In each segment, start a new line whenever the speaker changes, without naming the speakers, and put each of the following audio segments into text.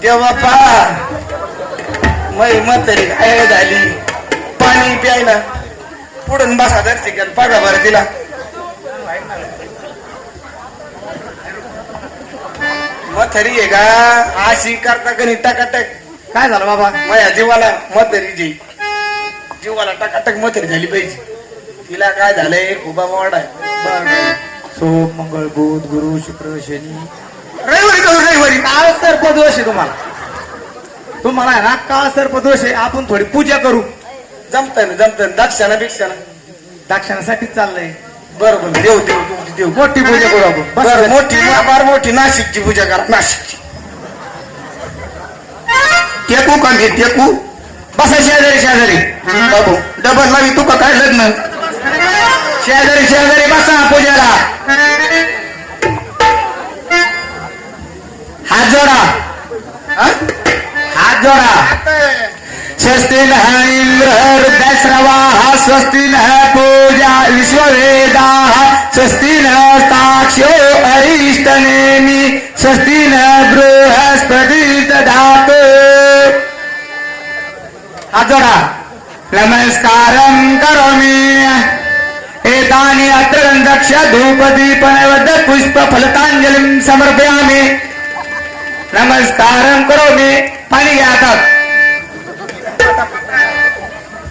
देव बाप्पा मै म्हातारी काय झाली पाणी प्यायला पुढून बसा दर्शिकन पागा बरं तिला म्हातारी आहे का अशी करता कधी टकाटक
काय झालं बाबा
माझ्या जीवाला म्हातारी जीवाला टकाटक म्हातारी झाली पाहिजे तिला काय झालंय खूप वाढ आहे
सोम मंगळ बुध गुरु शुक्र शनी
रविवारी
काळ सर्पदोष आहे तुम्हाला आहे ना काळ सर्पदोष आहे. आपण थोडी पूजा करू
जमतंय दक्षाना भिक्षाना
दाक्षाणासाठी चाललंय.
बरोबर देव तुमची देव
मोठी पूजा करू आपण
बरं मोठी नाशिकची पूजा करा नाशिकची टेकू का मी टेकू बसा शेजारी बाबू डबल लावी तू का काय लग्न शेजारी बसा पूजेला हात जोडा स्वस्ति नः इंद्र रुद्रश्रवाः स्वस्ति नः पूजा विश्ववेदाः स्वस्ति नस्ताक्ष्यो अरिष्टनेमि स्वस्ति नः बृहस्पति दधातु हात जोडा नमस्कारं करोमि एतानि अत्र गन्धक्ष धूपदीपनैवेद्य पुष्प फलतांजलिं समर्पयामि नमस्कारं करोमि पाणी घ्या हातात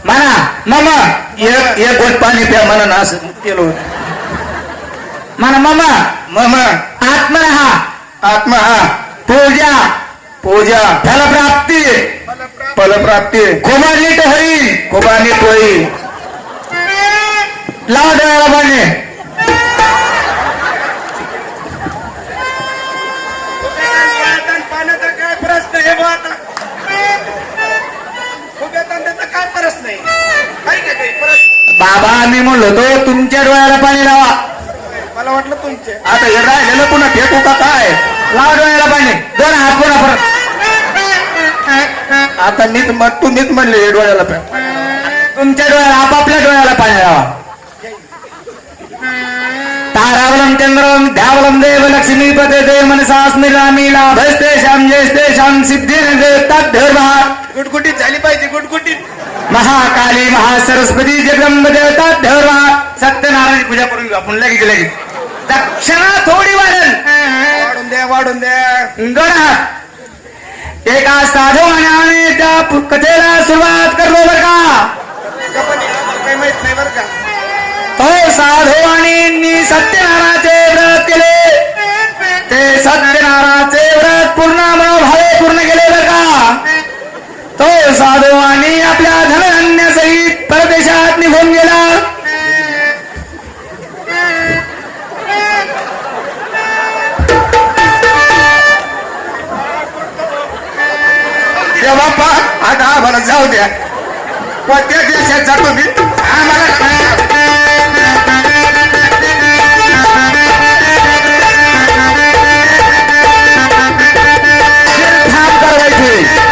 म्हणा मामा एक गोट पाणी प्या म्हणा ना असं केलो म्हणा मामा आत्मा पूजा फलप्राप्ती खोबानी टोळी लावा डोळ्याला पाणी
पाण्याचा काय प्रश्न हे काय प्रश्न आहे काही प्रश्न
बाबा मी म्हणलो तो तुमच्या डोळ्याला पाणी लावा
मला वाटलं तुमचे
आता हे राहिलेलं पुन्हा फेकू का काय लावा डोळ्याला पाणी दोन हात पुन्हा परत आता तू नीट म्हणले डोळ्याला तुमच्या डोळ्याला आपापल्या डोळ्याला पाणी लावा तारावलम चंद्रम ध्यावलम देव लक्ष्मी पते देव मनसा स्मिरामी लाभस्ते श्याम जयस्ते श्याम सिद्धी धर्मा
गुटगुटीत झाली पाहिजे गुटगुटीत
महाकाली महासरस्वती जगदंब देवता धर्मा सत्यनारायण पूजा करून घेऊ आपण लगेच दक्षिणा थोडी
वाढून द्या
गणात एका साधवाने त्या कथेला सुरुवात करलो बर का
काही माहित नाही बरं का
तो साधवानी सत्यनारायणाचे व्रत केले ते सत्यनारायणाचे व्रत पूर्ण मनोभावे पूर्ण केले बर का तो साधवानी आपल्या धनधान्यासहित परदेशात निघून गेला बाप्पा आता आम्हाला जाऊ द्या कोणत्या देशात जातो मी आम्हाला